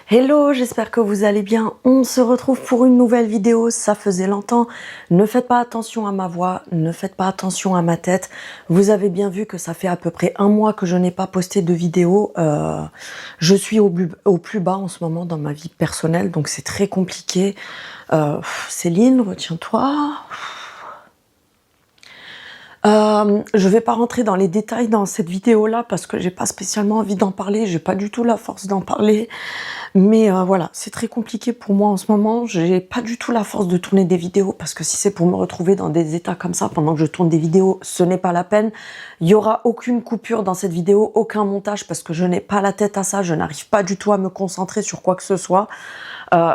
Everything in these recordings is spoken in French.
Hello, j'espère que vous allez bien. On se retrouve pour une nouvelle vidéo, ça faisait longtemps. Ne faites pas attention à ma voix, ne faites pas attention à ma tête. Vous avez bien vu que ça fait à peu près un mois que je n'ai pas posté de vidéo. Je suis au plus bas en ce moment dans ma vie personnelle, donc c'est très compliqué. Céline, retiens-toi. Je vais pas rentrer dans les détails dans cette vidéo-là parce que j'ai pas spécialement envie d'en parler, j'ai pas du tout la force d'en parler. Mais voilà, c'est très compliqué pour moi en ce moment. J'ai pas du tout la force de tourner des vidéos parce que si c'est pour me retrouver dans des états comme ça pendant que je tourne des vidéos, ce n'est pas la peine. Il y aura aucune coupure dans cette vidéo, aucun montage parce que je n'ai pas la tête à ça. Je n'arrive pas du tout à me concentrer sur quoi que ce soit.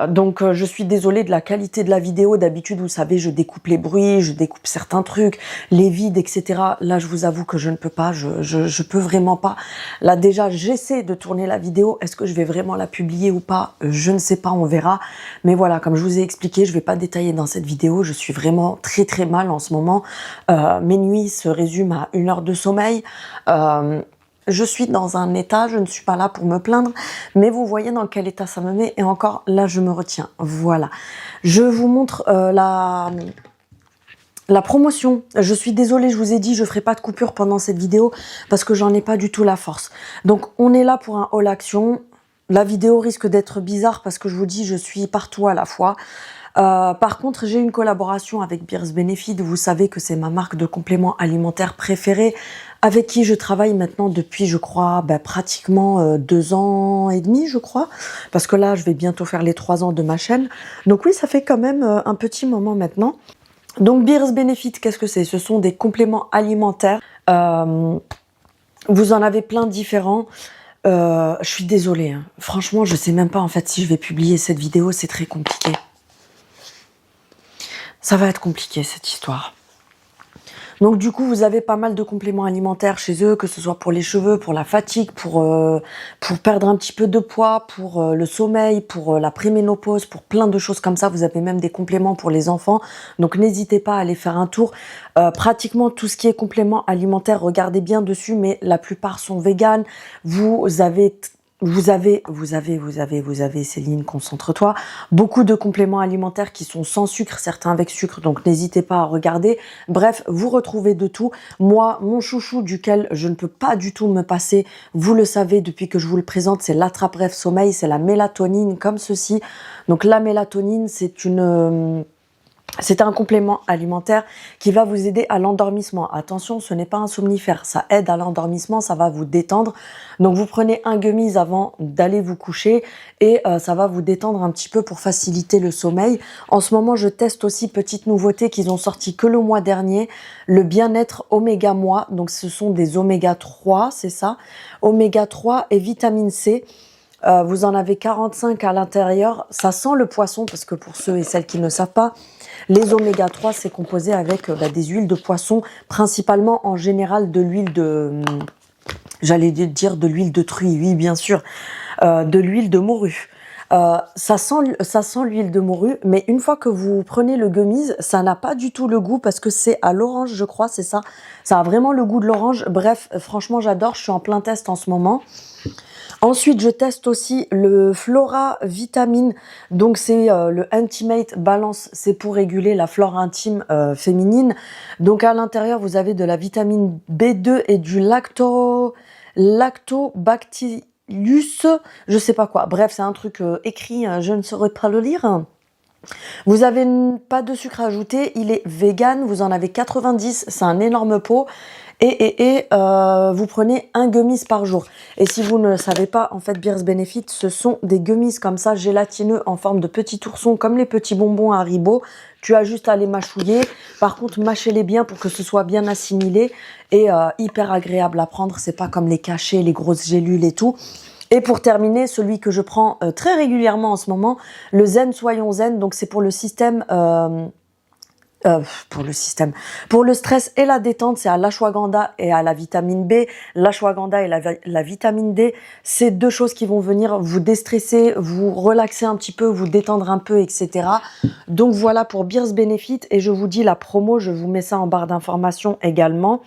Donc je suis désolée de la qualité de la vidéo. D'habitude, vous savez, je découpe les bruits, je découpe certains trucs, les vides, etc. Là, je vous avoue que je ne peux pas, je peux vraiment pas. Là, déjà, j'essaie de tourner la vidéo. Est-ce que je vais vraiment la publier ou pas? Je ne sais pas, on verra. Mais voilà, comme je vous ai expliqué, je vais pas détailler dans cette vidéo. Je suis vraiment très très mal en ce moment. Mes nuits se résument à 1 heure de sommeil. Je suis dans un état, je ne suis pas là pour me plaindre, mais vous voyez dans quel état ça me met, et encore, là, je me retiens. Voilà. Je vous montre la promotion. Je suis désolée, je vous ai dit, je ferai pas de coupure pendant cette vidéo, parce que j'en ai pas du tout la force. Donc, on est là pour un haul action. La vidéo risque d'être bizarre, parce que je vous dis, je suis partout à la fois. Par contre, j'ai une collaboration avec Beers Benefit. Vous savez que c'est ma marque de compléments alimentaires préférée, avec qui je travaille maintenant depuis, je crois, pratiquement 2 ans et demi, je crois. Parce que là, je vais bientôt faire les 3 ans de ma chaîne. Donc oui, ça fait quand même un petit moment maintenant. Donc Beers Benefit, qu'est-ce que c'est? Ce sont des compléments alimentaires. Vous en avez plein différents. Je suis désolée. Hein. Franchement, je sais même pas en fait si je vais publier cette vidéo. C'est très compliqué. Ça va être compliqué cette histoire. Donc du coup, vous avez pas mal de compléments alimentaires chez eux, que ce soit pour les cheveux, pour la fatigue, pour perdre un petit peu de poids, pour le sommeil, pour la préménopause, pour plein de choses comme ça. Vous avez même des compléments pour les enfants. Donc n'hésitez pas à aller faire un tour. Pratiquement tout ce qui est compléments alimentaires, regardez bien dessus, mais la plupart sont véganes. Vous avez, Céline, concentre-toi, beaucoup de compléments alimentaires qui sont sans sucre, certains avec sucre, donc n'hésitez pas à regarder. Bref, vous retrouvez de tout. Moi, mon chouchou duquel je ne peux pas du tout me passer, vous le savez depuis que je vous le présente, c'est l'Attrape-Rêve Sommeil, c'est la mélatonine comme ceci. Donc la mélatonine, c'est un complément alimentaire qui va vous aider à l'endormissement. Attention, ce n'est pas un somnifère, ça aide à l'endormissement, ça va vous détendre. Donc vous prenez un gummies avant d'aller vous coucher et ça va vous détendre un petit peu pour faciliter le sommeil. En ce moment, je teste aussi, petite nouveauté qu'ils ont sorti que le mois dernier, le bien-être Oméga Moi. Donc ce sont des Oméga 3, c'est ça, Oméga 3 et vitamine C. Vous en avez 45 à l'intérieur. Ça sent le poisson parce que pour ceux et celles qui ne savent pas, les oméga 3, c'est composé avec des huiles de poisson, principalement en général de l'huile de... J'allais dire de l'huile de truie, oui bien sûr, de l'huile de morue. Ça sent l'huile de morue, mais une fois que vous prenez le gummies, ça n'a pas du tout le goût parce que c'est à l'orange, je crois, c'est ça. Ça a vraiment le goût de l'orange. Bref, franchement, j'adore. Je suis en plein test en ce moment. Ensuite, je teste aussi le Flora Vitamine. Donc, c'est le Intimate Balance. C'est pour réguler la flore intime féminine. Donc, à l'intérieur, vous avez de la vitamine B2 et du lactobacillus. Je sais pas quoi. Bref, c'est un truc écrit. Je ne saurais pas le lire. Vous avez pas de sucre ajouté. Il est vegan. Vous en avez 90. C'est un énorme pot. Et vous prenez un gummies par jour. Et si vous ne le savez pas, en fait, Beers Benefit, ce sont des gummies comme ça, gélatineux, en forme de petits oursons, comme les petits bonbons Haribo. Tu as juste à les mâchouiller. Par contre, mâchez-les bien pour que ce soit bien assimilé et hyper agréable à prendre. C'est pas comme les cachets, les grosses gélules et tout. Et pour terminer, celui que je prends très régulièrement en ce moment, le Zen Soyons Zen. Donc, c'est pour le système... pour le stress et la détente, c'est à l'ashwagandha et à la vitamine B. L'ashwagandha et la vitamine D, c'est 2 choses qui vont venir vous déstresser, vous relaxer un petit peu, vous détendre un peu, etc. Donc voilà pour Beers Benefit. Et je vous dis la promo, je vous mets ça en barre d'informations également.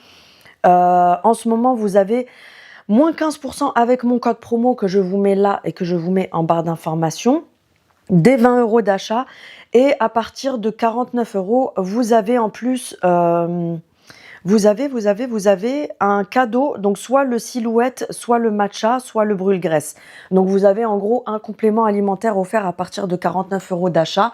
En ce moment, vous avez Moins 15% avec mon code promo que je vous mets là et que je vous mets en barre d'information. Dès 20 € d'achat. Et à partir de 49 €, vous avez en plus... vous avez un cadeau, donc soit le silhouette, soit le matcha, soit le brûle-graisse. Donc vous avez en gros un complément alimentaire offert à partir de 49 € d'achat.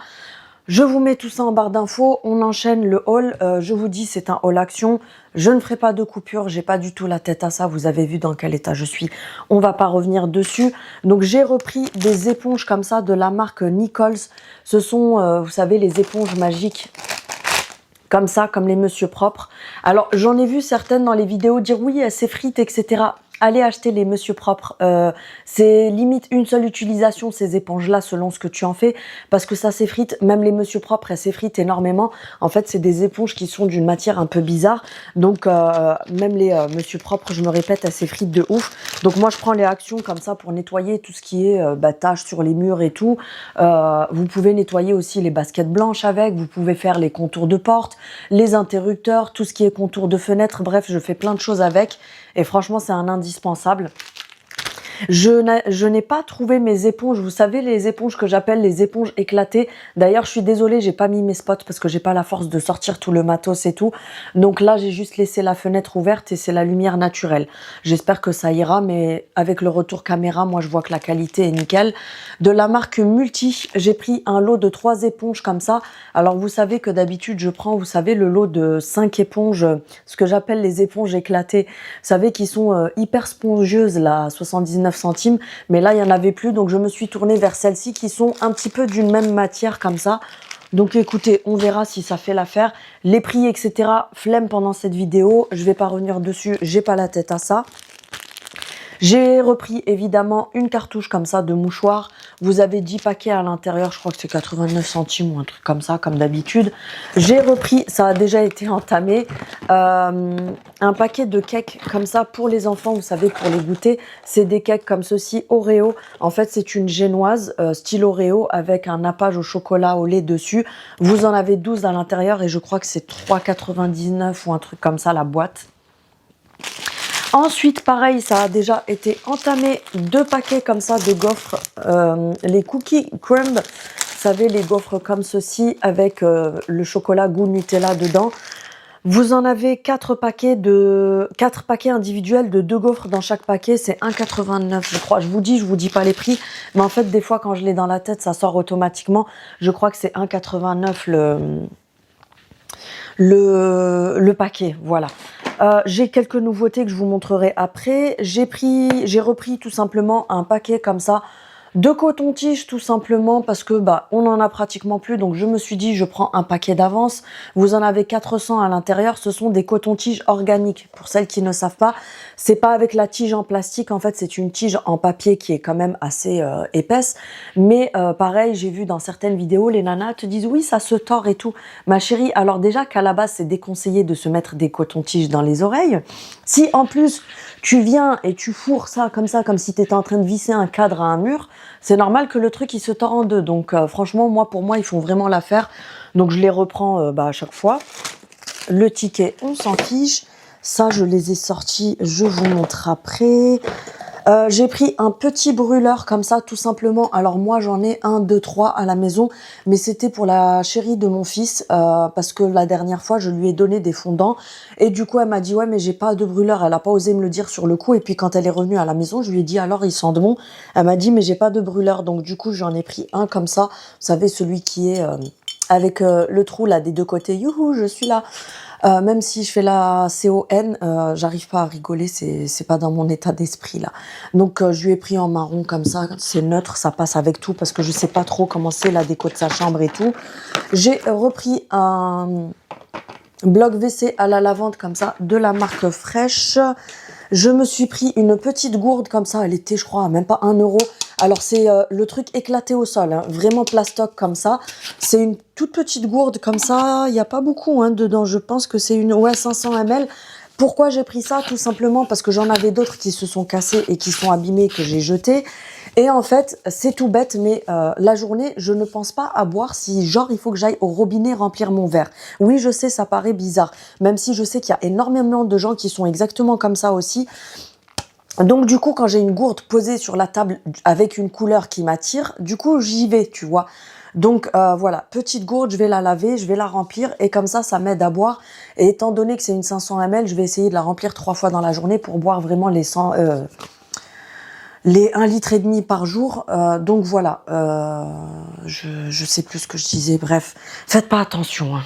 Je vous mets tout ça en barre d'infos, on enchaîne le haul. Je vous dis, c'est un haul action. Je ne ferai pas de coupure, j'ai pas du tout la tête à ça. Vous avez vu dans quel état je suis. On va pas revenir dessus. Donc j'ai repris des éponges comme ça de la marque Nichols. Ce sont, vous savez, les éponges magiques. Comme ça, comme les Monsieur Propres. Alors, j'en ai vu certaines dans les vidéos dire oui, elles s'effritent, etc. Allez acheter les Monsieur Propres. C'est limite une seule utilisation, ces éponges-là, selon ce que tu en fais, parce que ça s'effrite. Même les Monsieur Propres, elles s'effritent énormément. En fait, c'est des éponges qui sont d'une matière un peu bizarre. Donc, même les Monsieur Propres, je me répète, elles s'effritent de ouf. Donc, moi, je prends les actions comme ça pour nettoyer tout ce qui est taches sur les murs et tout. Vous pouvez nettoyer aussi les baskets blanches avec. Vous pouvez faire les contours de porte, les interrupteurs, tout ce qui est contour de fenêtre. Bref, je fais plein de choses avec. Et franchement, c'est un indispensable. Je n'ai pas trouvé mes éponges. Vous savez, les éponges que j'appelle les éponges éclatées. D'ailleurs, je suis désolée, j'ai pas mis mes spots parce que j'ai pas la force de sortir tout le matos et tout. Donc là, j'ai juste laissé la fenêtre ouverte et c'est la lumière naturelle. J'espère que ça ira, mais avec le retour caméra, moi, je vois que la qualité est nickel. De la marque Multi, j'ai pris un lot de 3 éponges comme ça. Alors, vous savez que d'habitude, je prends, vous savez, le lot de 5 éponges, ce que j'appelle les éponges éclatées. Vous savez, qui sont hyper spongieuses, là, à 79 centimes, mais là il y en avait plus, donc je me suis tournée vers celles-ci qui sont un petit peu d'une même matière comme ça. Donc écoutez, on verra si ça fait l'affaire. Les prix, etc. Flemme pendant cette vidéo, je vais pas revenir dessus, j'ai pas la tête à ça. J'ai repris évidemment une cartouche comme ça de mouchoir. Vous avez 10 paquets à l'intérieur, je crois que c'est 89 centimes ou un truc comme ça, comme d'habitude. J'ai repris, ça a déjà été entamé, un paquet de cakes comme ça pour les enfants, vous savez, pour les goûter. C'est des cakes comme ceci, Oreo. En fait, c'est une génoise style Oreo avec un nappage au chocolat au lait dessus. Vous en avez 12 à l'intérieur et je crois que c'est 3,99 ou un truc comme ça la boîte. Ensuite, pareil, ça a déjà été entamé. 2 paquets comme ça de gaufres, les cookies crumb. Vous savez, les gaufres comme ceci avec le chocolat goût Nutella dedans. Vous en avez 4 paquets individuels de 2 gaufres dans chaque paquet. C'est 1,89 je crois. Je vous dis pas les prix. Mais en fait, des fois, quand je l'ai dans la tête, ça sort automatiquement. Je crois que c'est 1,89 le paquet. Voilà. J'ai quelques nouveautés que je vous montrerai après. J'ai repris tout simplement un paquet comme ça de coton-tige tout simplement parce que on en a pratiquement plus, donc je me suis dit je prends un paquet d'avance. Vous en avez 400 à l'intérieur, ce sont des cotons-tiges organiques. Pour celles qui ne savent pas, c'est pas avec la tige en plastique, en fait c'est une tige en papier qui est quand même assez épaisse, mais pareil, j'ai vu dans certaines vidéos les nanas te disent oui ça se tord et tout. Ma chérie, alors déjà qu'à la base c'est déconseillé de se mettre des cotons-tiges dans les oreilles. Si en plus tu viens et tu fourres ça comme si tu étais en train de visser un cadre à un mur, c'est normal que le truc il se tord en deux. Donc franchement, pour moi, ils font vraiment l'affaire. Donc je les reprends à chaque fois. Le ticket, on s'en fiche. Ça, je les ai sortis, je vous montre après. J'ai pris un petit brûleur comme ça, tout simplement. Alors moi, j'en ai 1, 2, 3 à la maison, mais c'était pour la chérie de mon fils, parce que la dernière fois, je lui ai donné des fondants, et du coup, elle m'a dit, ouais, mais j'ai pas de brûleur. Elle a pas osé me le dire sur le coup, et puis quand elle est revenue à la maison, je lui ai dit, alors, ils sentent bon. Elle m'a dit, mais j'ai pas de brûleur, donc du coup, j'en ai pris un comme ça. Vous savez, celui qui est avec le trou là des deux côtés. Youhou, je suis là. Même si je fais la CON, j'arrive pas à rigoler, c'est pas dans mon état d'esprit là. Donc je lui ai pris en marron comme ça, c'est neutre, ça passe avec tout parce que je sais pas trop comment c'est la déco de sa chambre et tout. J'ai repris un bloc WC à la lavande comme ça de la marque Fresh. Je me suis pris une petite gourde comme ça, elle était je crois même pas 1 €. Alors c'est le truc éclaté au sol, hein, vraiment plastoc comme ça. C'est une toute petite gourde comme ça, il n'y a pas beaucoup dedans, je pense que c'est une 500 ml. Pourquoi j'ai pris ça? Tout simplement parce que j'en avais d'autres qui se sont cassés et qui sont abîmés que j'ai jetés. Et en fait, c'est tout bête, mais la journée, je ne pense pas à boire si genre il faut que j'aille au robinet remplir mon verre. Oui, je sais, ça paraît bizarre, même si je sais qu'il y a énormément de gens qui sont exactement comme ça aussi. Donc du coup, quand j'ai une gourde posée sur la table avec une couleur qui m'attire, du coup, j'y vais, tu vois. Donc voilà, petite gourde, je vais la laver, je vais la remplir et comme ça m'aide à boire. Et étant donné que c'est une 500 ml, je vais essayer de la remplir 3 fois dans la journée pour boire vraiment les 1,5 litre par jour. Donc voilà, je sais plus ce que je disais, bref, faites pas attention, hein.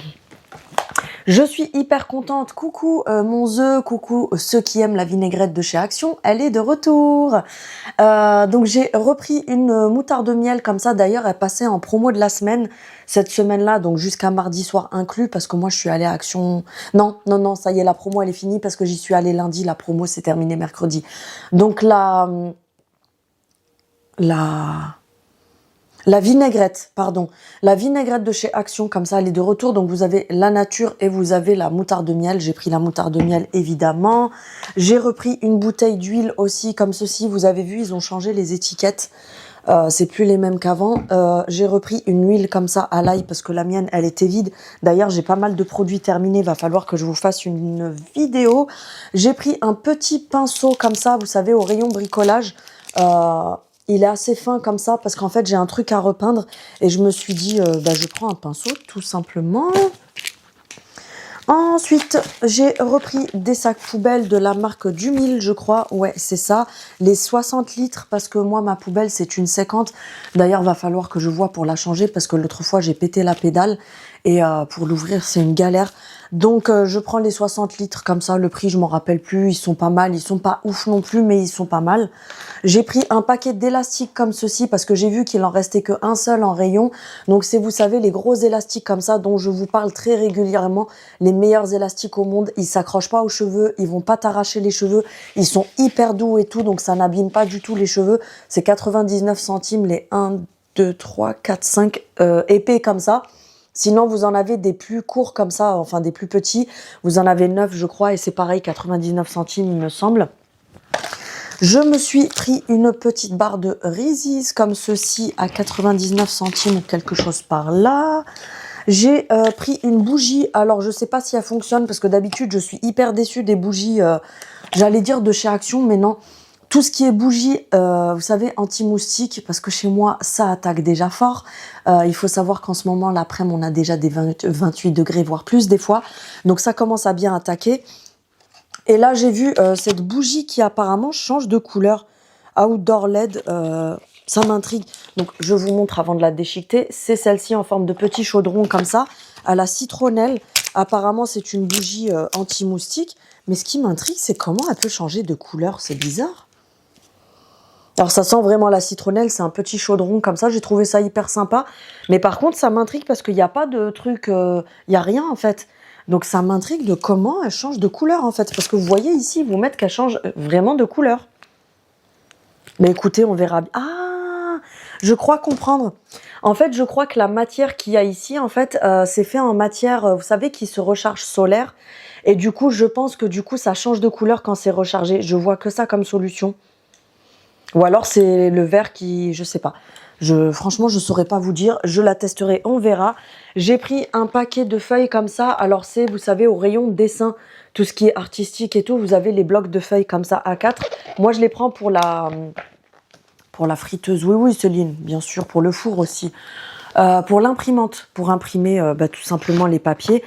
Je suis hyper contente. Coucou mon œuf, coucou ceux qui aiment la vinaigrette de chez Action, elle est de retour. Donc j'ai repris une moutarde de miel comme ça. D'ailleurs, elle passait en promo de la semaine, cette semaine-là, donc jusqu'à mardi soir inclus, parce que moi je suis allée à Action. Non, non, non, ça y est, la promo elle est finie parce que j'y suis allée lundi. La promo s'est terminée mercredi. Donc la vinaigrette, pardon. La vinaigrette de chez Action, comme ça, elle est de retour. Donc, vous avez la nature et vous avez la moutarde de miel. J'ai pris la moutarde de miel, évidemment. J'ai repris une bouteille d'huile aussi, comme ceci. Vous avez vu, ils ont changé les étiquettes. C'est plus les mêmes qu'avant. J'ai repris une huile comme ça à l'ail parce que la mienne, elle était vide. D'ailleurs, j'ai pas mal de produits terminés. Va falloir que je vous fasse une vidéo. J'ai pris un petit pinceau comme ça, vous savez, au rayon bricolage. Il est assez fin comme ça parce qu'en fait j'ai un truc à repeindre et je me suis dit je prends un pinceau tout simplement. Ensuite j'ai repris des sacs poubelles de la marque Dumil, je crois, ouais c'est ça, les 60 litres parce que moi ma poubelle c'est une 50. D'ailleurs va falloir que je vois pour la changer parce que l'autre fois j'ai pété la pédale et pour l'ouvrir c'est une galère. Donc je prends les 60 litres comme ça, le prix je m'en rappelle plus, ils sont pas mal, ils sont pas ouf non plus mais ils sont pas mal. J'ai pris un paquet d'élastiques comme ceci parce que j'ai vu qu'il en restait qu'un seul en rayon. Donc c'est, vous savez, les gros élastiques comme ça dont je vous parle très régulièrement, les meilleurs élastiques au monde, ils s'accrochent pas aux cheveux, ils vont pas t'arracher les cheveux, ils sont hyper doux et tout, donc ça n'abîme pas du tout les cheveux. C'est 99 centimes les 1, 2, 3, 4, 5 épais comme ça. Sinon, vous en avez des plus courts comme ça, enfin des plus petits. Vous en avez 9, je crois, et c'est pareil, 99 centimes, il me semble. Je me suis pris une petite barre de Reese's comme ceci à 99 centimes ou quelque chose par là. J'ai pris une bougie. Alors, je sais pas si elle fonctionne parce que d'habitude, je suis hyper déçue des bougies, j'allais dire de chez Action, mais non. Tout ce qui est bougie, vous savez, anti-moustique, parce que chez moi, ça attaque déjà fort. Il faut savoir qu'en ce moment, l'après-midi, on a déjà des 28 degrés, voire plus des fois. Donc, ça commence à bien attaquer. Et là, j'ai vu cette bougie qui apparemment change de couleur. Outdoor LED, ça m'intrigue. Donc, je vous montre avant de la déchiqueter. C'est celle-ci en forme de petit chaudron comme ça, à la citronnelle. Apparemment, c'est une bougie anti-moustique. Mais ce qui m'intrigue, c'est comment elle peut changer de couleur. C'est bizarre. Alors ça sent vraiment la citronnelle, c'est un petit chaudron comme ça, j'ai trouvé ça hyper sympa. Mais par contre, ça m'intrigue parce qu'il n'y a pas de truc, il n'y a rien en fait. Donc ça m'intrigue de comment elle change de couleur en fait. Parce que vous voyez ici, ils vous mettent qu'elle change vraiment de couleur. Mais écoutez, on verra. Ah, je crois comprendre. En fait, je crois que la matière qu'il y a ici, en fait, c'est fait en matière, vous savez, qui se recharge solaire. Et du coup, je pense que du coup, ça change de couleur quand c'est rechargé. Je vois que ça comme solution. Ou alors c'est le verre qui, je sais pas. Franchement, je saurais pas vous dire. Je la testerai, on verra. J'ai pris un paquet de feuilles comme ça. Alors c'est, vous savez, au rayon dessin, tout ce qui est artistique et tout, vous avez les blocs de feuilles comme ça A4. Moi, je les prends pour la friteuse. Oui, oui, Céline, bien sûr, pour le four aussi. Pour l'imprimante, pour imprimer tout simplement les papiers.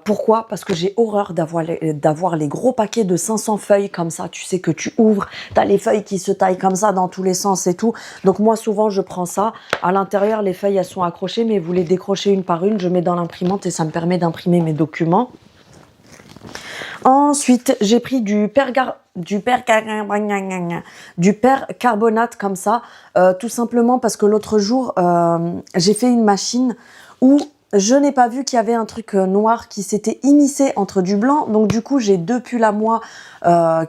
Pourquoi? Parce que j'ai horreur d'avoir les gros paquets de 500 feuilles comme ça, tu sais, que tu ouvres, t'as les feuilles qui se taillent comme ça dans tous les sens et tout. Donc moi souvent je prends ça, à l'intérieur les feuilles elles sont accrochées mais vous les décrochez une par une, je mets dans l'imprimante et ça me permet d'imprimer mes documents. Ensuite, j'ai pris du percarbonate comme ça, tout simplement parce que l'autre jour, j'ai fait une machine où je n'ai pas vu qu'il y avait un truc noir qui s'était immiscé entre du blanc. Donc du coup, j'ai 2 pulls à moi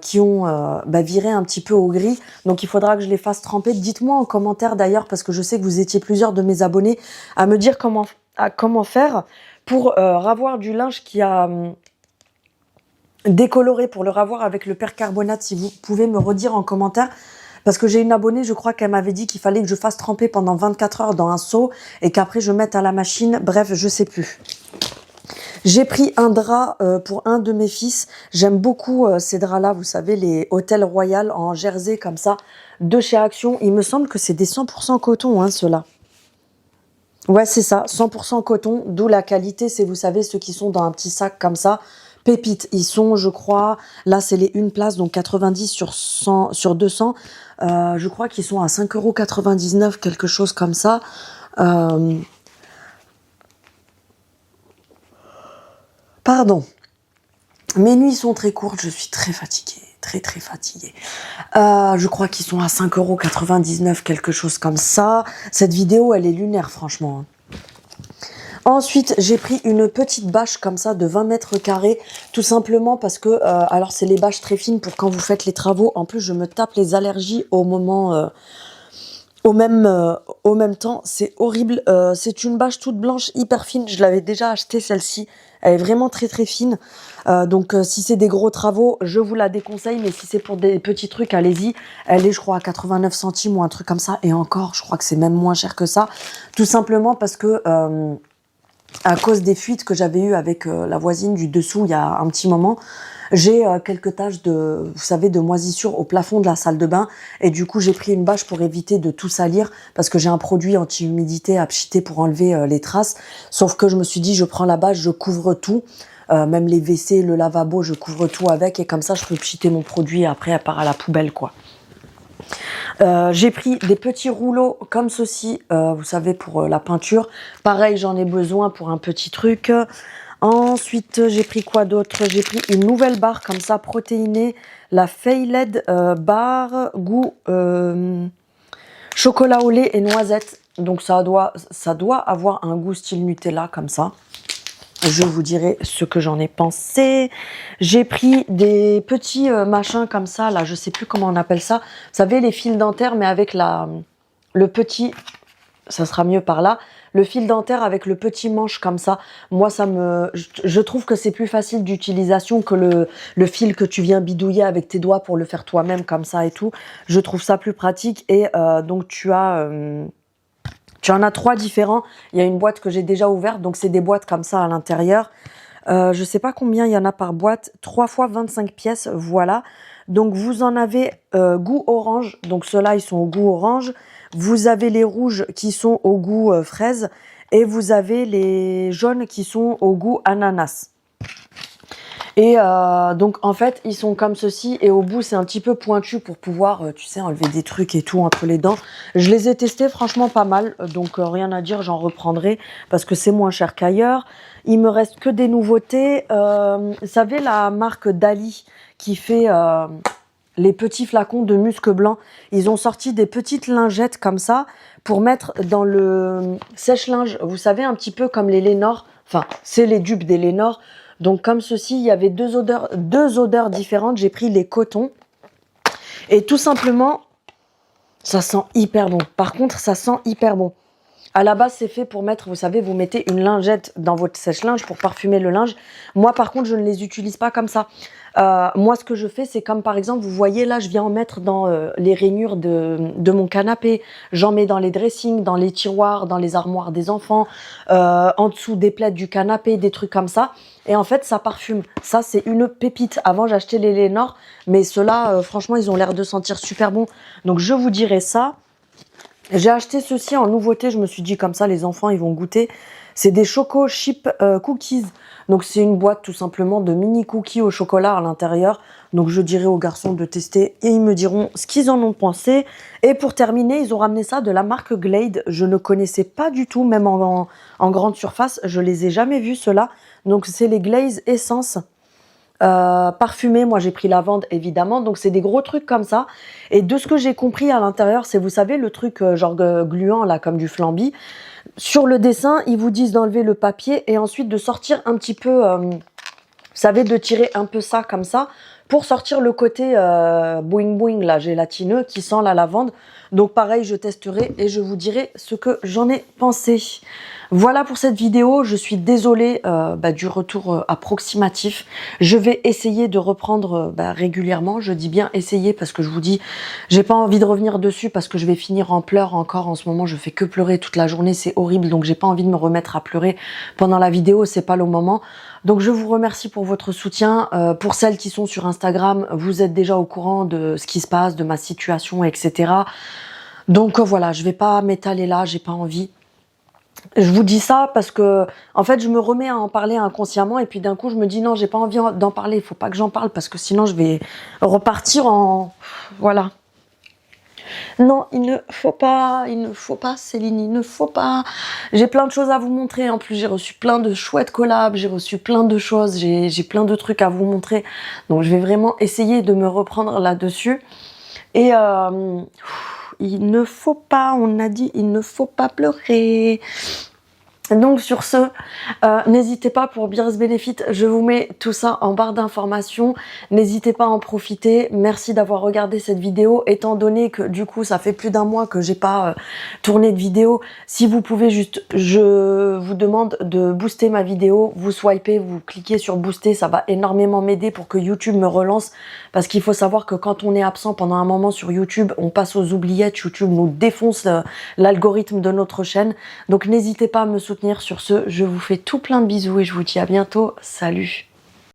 qui ont viré un petit peu au gris. Donc il faudra que je les fasse tremper. Dites-moi en commentaire d'ailleurs, parce que je sais que vous étiez plusieurs de mes abonnés à me dire comment faire pour ravoir du linge qui a décoloré, pour le ravoir avec le percarbonate. Si vous pouvez me redire en commentaire. Parce que j'ai une abonnée, je crois qu'elle m'avait dit qu'il fallait que je fasse tremper pendant 24 heures dans un seau et qu'après je mette à la machine. Bref, je sais plus. J'ai pris un drap pour un de mes fils. J'aime beaucoup ces draps-là, vous savez, les Hôtel Royal en jersey comme ça, de chez Action. Il me semble que c'est des 100% coton, hein, ceux-là. Ouais, c'est ça, 100% coton, d'où la qualité, c'est, vous savez, ceux qui sont dans un petit sac comme ça. Pépites, ils sont, je crois, là c'est les une place, donc 90 sur 100, sur 200. Je crois qu'ils sont à 5,99 €, quelque chose comme ça. Euh, Pardon. Mes nuits sont très courtes, je suis très fatiguée, très très fatiguée. Je crois qu'ils sont à 5,99 €, quelque chose comme ça. Cette vidéo, elle est lunaire, franchement. Ensuite, j'ai pris une petite bâche comme ça de 20 mètres carrés, tout simplement parce que, alors c'est les bâches très fines pour quand vous faites les travaux. En plus, je me tape les allergies au moment, au même temps. C'est horrible. C'est une bâche toute blanche, hyper fine. Je l'avais déjà achetée, celle-ci. Elle est vraiment très très fine. Donc si c'est des gros travaux, je vous la déconseille. Mais si c'est pour des petits trucs, allez-y. Elle est, je crois, à 89 centimes ou un truc comme ça. Et encore, je crois que c'est même moins cher que ça. Tout simplement parce que... à cause des fuites que j'avais eues avec la voisine du dessous il y a un petit moment, j'ai quelques taches de, vous savez, de moisissure au plafond de la salle de bain. Et du coup, j'ai pris une bâche pour éviter de tout salir parce que j'ai un produit anti-humidité à pchiter pour enlever les traces. Sauf que je me suis dit, je prends la bâche, je couvre tout. Même les WC, le lavabo, je couvre tout avec. Et comme ça, je peux pchiter mon produit et après, elle part à la poubelle, quoi. J'ai pris des petits rouleaux comme ceci, vous savez, pour la peinture. Pareil, j'en ai besoin pour un petit truc. Ensuite, j'ai pris quoi d'autre? J'ai pris une nouvelle barre comme ça, protéinée. La Fayled barre goût chocolat au lait et noisette. Donc ça doit avoir un goût style Nutella comme ça. Je vous dirai ce que j'en ai pensé. J'ai pris des petits machins comme ça, là, je sais plus comment on appelle ça. Vous savez, les fils dentaires, mais avec le petit, ça sera mieux par là, le fil dentaire avec le petit manche comme ça. Moi, je trouve que c'est plus facile d'utilisation que le fil que tu viens bidouiller avec tes doigts pour le faire toi-même comme ça et tout. Je trouve ça plus pratique et donc tu en as 3 différents. Il y a une boîte que j'ai déjà ouverte, donc c'est des boîtes comme ça à l'intérieur. Je sais pas combien il y en a par boîte. 3 fois 25 pièces, voilà. Donc vous en avez goût orange. Donc ceux-là, ils sont au goût orange. Vous avez les rouges qui sont au goût fraise. Et vous avez les jaunes qui sont au goût ananas. Et donc en fait ils sont comme ceci et au bout c'est un petit peu pointu pour pouvoir tu sais enlever des trucs et tout entre les dents. Je les ai testés franchement pas mal, donc rien à dire, j'en reprendrai parce que c'est moins cher qu'ailleurs. Il me reste que des nouveautés. Vous savez la marque Dali qui fait les petits flacons de musc blanc, ils ont sorti des petites lingettes comme ça pour mettre dans le sèche-linge, vous savez, un petit peu comme les Lénore, enfin c'est les dupes des Lénore. Donc comme ceci, il y avait deux odeurs différentes. J'ai pris les cotons. Et tout simplement, ça sent hyper bon. Par contre, ça sent hyper bon. À la base, c'est fait pour mettre, vous savez, vous mettez une lingette dans votre sèche-linge pour parfumer le linge. Moi, par contre, je ne les utilise pas comme ça. Moi, ce que je fais, c'est comme par exemple, vous voyez là, je viens en mettre dans les rainures de mon canapé. J'en mets dans les dressings, dans les tiroirs, dans les armoires des enfants, en dessous des plaids du canapé, des trucs comme ça. Et en fait, ça parfume. Ça, c'est une pépite. Avant, j'achetais les Lénore, mais ceux-là, franchement, ils ont l'air de sentir super bon. Donc, je vous dirai ça. J'ai acheté ceci en nouveauté, je me suis dit comme ça les enfants ils vont goûter. C'est des Choco Chip Cookies. Donc c'est une boîte tout simplement de mini cookies au chocolat à l'intérieur. Donc je dirai aux garçons de tester et ils me diront ce qu'ils en ont pensé. Et pour terminer, ils ont ramené ça de la marque Glade. Je ne connaissais pas du tout, même en grande surface. Je les ai jamais vus ceux-là. Donc c'est les Glaze Essence. Parfumé, moi j'ai pris lavande évidemment, donc c'est des gros trucs comme ça. Et de ce que j'ai compris à l'intérieur, c'est, vous savez, le truc genre gluant là, comme du flambi. Sur le dessin, ils vous disent d'enlever le papier et ensuite de sortir un petit peu, vous savez, de tirer un peu ça comme ça pour sortir le côté boing boing là, gélatineux qui sent la lavande. Donc pareil, je testerai et je vous dirai ce que j'en ai pensé. Voilà pour cette vidéo, je suis désolée du retour approximatif. Je vais essayer de reprendre régulièrement, je dis bien essayer parce que je vous dis, j'ai pas envie de revenir dessus parce que je vais finir en pleurs encore. En ce moment, je fais que pleurer toute la journée, c'est horrible, donc j'ai pas envie de me remettre à pleurer pendant la vidéo, c'est pas le moment. Donc je vous remercie pour votre soutien. Pour celles qui sont sur Instagram, vous êtes déjà au courant de ce qui se passe, de ma situation, etc. Donc voilà, je vais pas m'étaler là, j'ai pas envie. Je vous dis ça parce que, en fait, je me remets à en parler inconsciemment et puis d'un coup, je me dis non, j'ai pas envie d'en parler. Il faut pas que j'en parle parce que sinon, je vais repartir en, voilà. Non, il ne faut pas, Céline, il ne faut pas. J'ai plein de choses à vous montrer. En plus, j'ai reçu plein de chouettes collabs, j'ai reçu plein de choses, j'ai plein de trucs à vous montrer. Donc, je vais vraiment essayer de me reprendre là-dessus. Et il ne faut pas, on a dit, il ne faut pas pleurer. Donc sur ce, n'hésitez pas pour Beers Benefit, je vous mets tout ça en barre d'informations. N'hésitez pas à en profiter. Merci d'avoir regardé cette vidéo. Étant donné que du coup ça fait plus d'un mois que j'ai pas tourné de vidéo, si vous pouvez juste, je vous demande de booster ma vidéo. Vous swipez, vous cliquez sur booster, ça va énormément m'aider pour que YouTube me relance. Parce qu'il faut savoir que quand on est absent pendant un moment sur YouTube, on passe aux oubliettes. YouTube nous défonce l'algorithme de notre chaîne. Donc n'hésitez pas à me soutenir. Sur ce, je vous fais tout plein de bisous et je vous dis à bientôt. Salut!